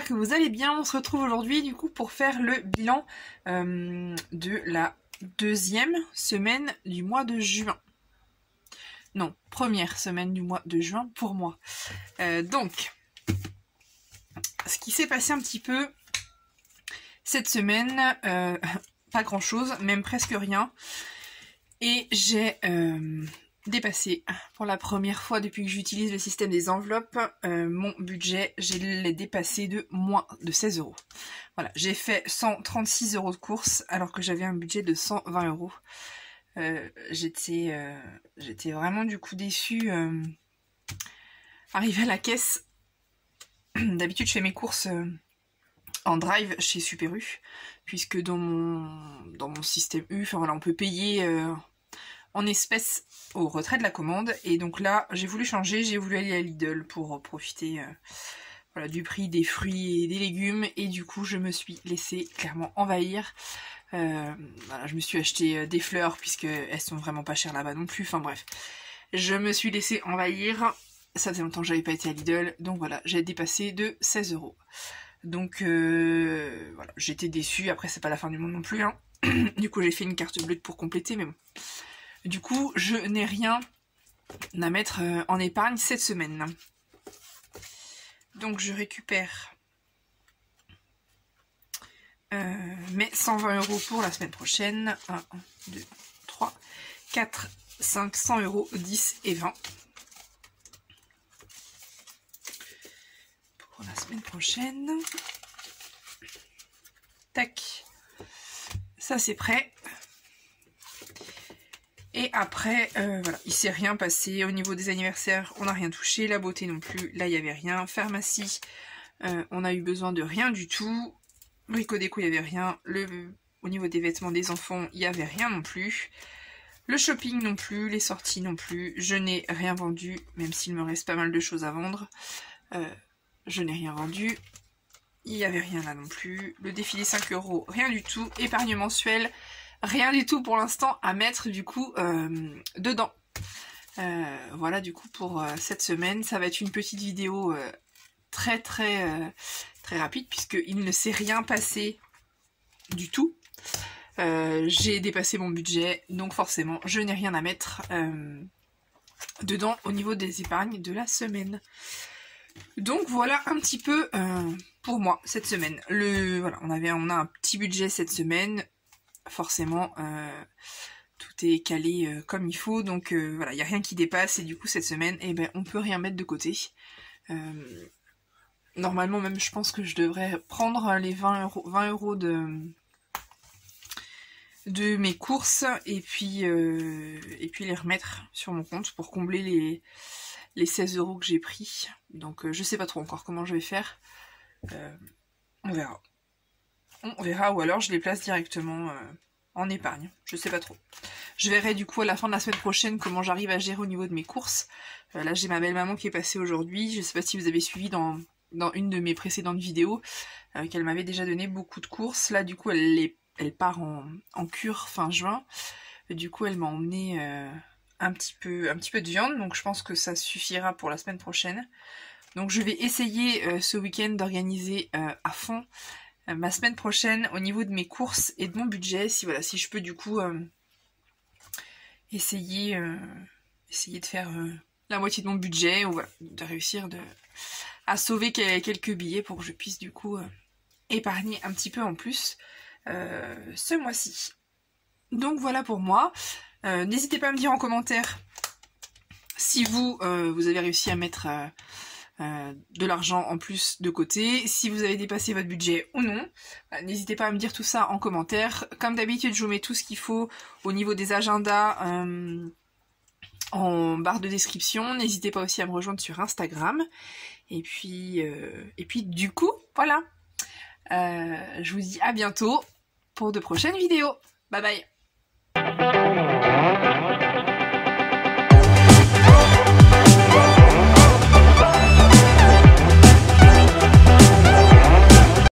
j'espère que vous allez bien. On se retrouve aujourd'hui du coup pour faire le bilan de la deuxième semaine du mois de juin. Non, première semaine du mois de juin pour moi. Donc, ce qui s'est passé un petit peu cette semaine, pas grand chose, même presque rien. Et j'ai dépassé pour la première fois depuis que j'utilise le système des enveloppes mon budget. Je l'ai dépassé de moins de 16 €. Voilà, j'ai fait 136 € de courses alors que j'avais un budget de 120 €. J'étais vraiment du coup déçue. Arrivée à la caisse, d'habitude je fais mes courses en drive chez Super U, puisque dans mon système U, enfin voilà, on peut payer en espèces au retrait de la commande. Et donc là, j'ai voulu changer, j'ai voulu aller à Lidl pour profiter voilà, du prix des fruits et des légumes. Et du coup, je me suis laissée clairement envahir. Voilà, je me suis acheté des fleurs, puisque elles sont vraiment pas chères là-bas non plus. Enfin bref, je me suis laissée envahir. Ça faisait longtemps que j'avais pas été à Lidl, donc voilà, j'ai dépassé de 16 €. Donc voilà, j'étais déçue. Après, c'est pas la fin du monde non plus, hein. Du coup, j'ai fait une carte bleue pour compléter, mais bon. Du coup, je n'ai rien à mettre en épargne cette semaine. Donc, je récupère mes 120 € pour la semaine prochaine. 1, 2, 3, 4, 5, 100 €, 10 et 20. Pour la semaine prochaine. Tac. Ça, c'est prêt. Et après, voilà, il s'est rien passé. Au niveau des anniversaires, on n'a rien touché. La beauté non plus, là, il n'y avait rien. Pharmacie, on a eu besoin de rien du tout. Brico déco, il n'y avait rien. Au niveau des vêtements des enfants, il n'y avait rien non plus. Le shopping non plus, les sorties non plus. Je n'ai rien vendu, même s'il me reste pas mal de choses à vendre. Je n'ai rien vendu. Il n'y avait rien là non plus. Le défilé 5 €, rien du tout. Épargne mensuelle, rien du tout pour l'instant à mettre du coup dedans. Voilà du coup pour cette semaine. Ça va être une petite vidéo très rapide, puisqu'il ne s'est rien passé du tout. J'ai dépassé mon budget, donc forcément je n'ai rien à mettre dedans au niveau des épargnes de la semaine. Donc voilà un petit peu pour moi cette semaine. Voilà, on a un petit budget cette semaine. Forcément, tout est calé comme il faut. Donc voilà, il n'y a rien qui dépasse. Et du coup, cette semaine, eh ben, on peut rien mettre de côté. Normalement, même, je pense que je devrais prendre les 20 € de mes courses et puis les remettre sur mon compte pour combler les 16 € que j'ai pris. Donc je sais pas trop encore comment je vais faire. On verra. On verra, ou alors je les place directement en épargne. Je sais pas trop. Je verrai du coup à la fin de la semaine prochaine comment j'arrive à gérer au niveau de mes courses. Là j'ai ma belle maman qui est passée aujourd'hui. Je sais pas si vous avez suivi dans une de mes précédentes vidéos qu'elle m'avait déjà donné beaucoup de courses. Là du coup elle part en cure fin juin. Du coup elle m'a emmené un petit peu de viande, donc je pense que ça suffira pour la semaine prochaine. Donc je vais essayer ce week-end d'organiser à fond ma semaine prochaine au niveau de mes courses et de mon budget, si je peux du coup essayer de faire la moitié de mon budget, ou voilà, de réussir à sauver quelques billets pour que je puisse du coup épargner un petit peu en plus ce mois-ci. Donc voilà pour moi. N'hésitez pas à me dire en commentaire si vous avez réussi à mettre de l'argent en plus de côté, si vous avez dépassé votre budget ou non. N'hésitez pas à me dire tout ça en commentaire. Comme d'habitude, je vous mets tout ce qu'il faut au niveau des agendas en barre de description. N'hésitez pas aussi à me rejoindre sur Instagram. Et puis du coup, voilà. Je vous dis à bientôt pour de prochaines vidéos. Bye bye.